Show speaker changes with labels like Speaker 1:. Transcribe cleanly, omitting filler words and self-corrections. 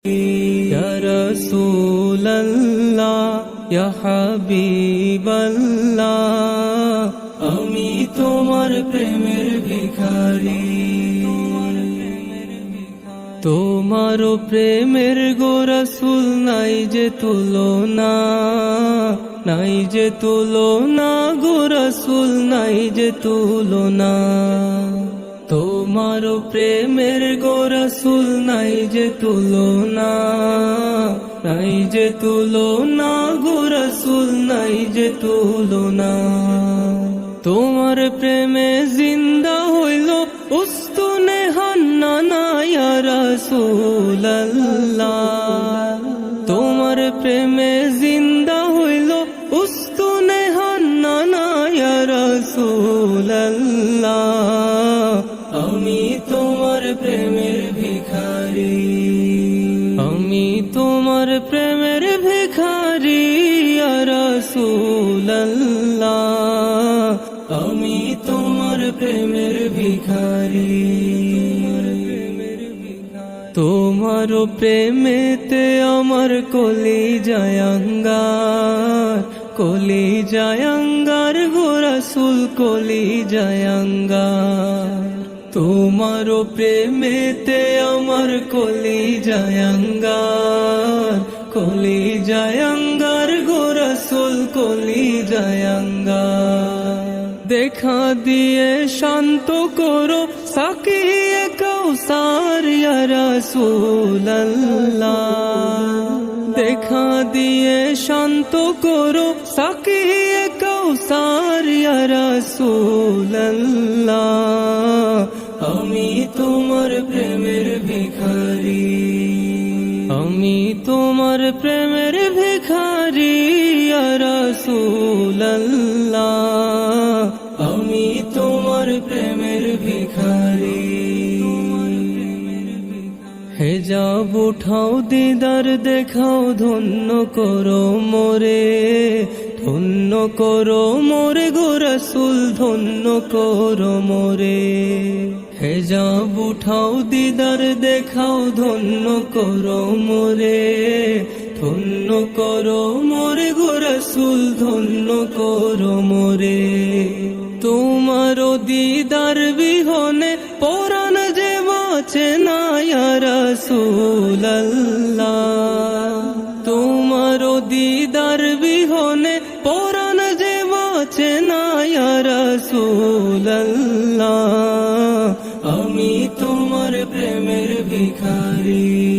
Speaker 1: ইয়া রাসূলাল্লাহ ইয়া হাবিবাল্লাহ, আমি তোমার প্রেমের ভিখারি। তোমার প্রেমের গো রাসূল নাই যে তুলনা, নাই যে তুলনা গো রাসূল, নাই যে তুলনা। তোমার প্রেমের গো রাসূল নাই যে তুলনা, নাই যে তুলনা গো রাসূল, নাই যে তুলনা। তোমার প্রেমে জিন্দা হইল উস্তুনে হান্নানা ইয়া রাসূলাল্লাহ, তোমার প্রেমে জিন্দা হইল উস্তুনে হান্নানা ইয়া রাসূলাল্লাহ, আমি তোমার প্রেমের ভিখারি, আমি তোমার প্রেমের ভিখারি ইয়া রাসূলাল্লাহ, আমি তোমার প্রেমের ভিখারি। তোমার প্রেমেতে আমার কলিজায় আঙ্গার, কলিজায় আঙ্গার গো রাসূল, কলিজায় আঙ্গার। তোমার প্রেমেতে আমার কলিজায় আঙ্গার, কলিজায় আঙ্গার গো রাসূল, কলিজায় আঙ্গার। দেখা দিয়ে শান্ত করো সাকিয়ে কাউসার ইয়া রাসূলাল্লাহ, দেখা দিয়ে শান্ত করো সাকিয়ে কাউসার ইয়া রাসূলাল্লাহ, আমি তোমার প্রেমের ভিখারি, আমি তোমার প্রেমের ভিখারি ইয়া রাসূলাল্লাহ, আমি তোমার প্রেমের ভিখারি। হেজাব উঠাও দিদার দেখাও, ধন্য করো মোরে, ধন্য করো মোরে গো রাসূল, ধন্য করো মোরে। হেজাব উঠাও দিদার দেখাও, ধন্য করো মোরে, ধন্য করো মোরে গো রাসূল, ধন্য করো মোরে। তোমার দিদার বিহনে পরাণ যে বাঁচে না ইয়া রাসূলাল্লাহ, তোমার দিদার বিহনে পরাণ যে বাঁচে না ইয়া রাসূলাল্লাহ, আমি তোমার প্রেমের ভিখারি।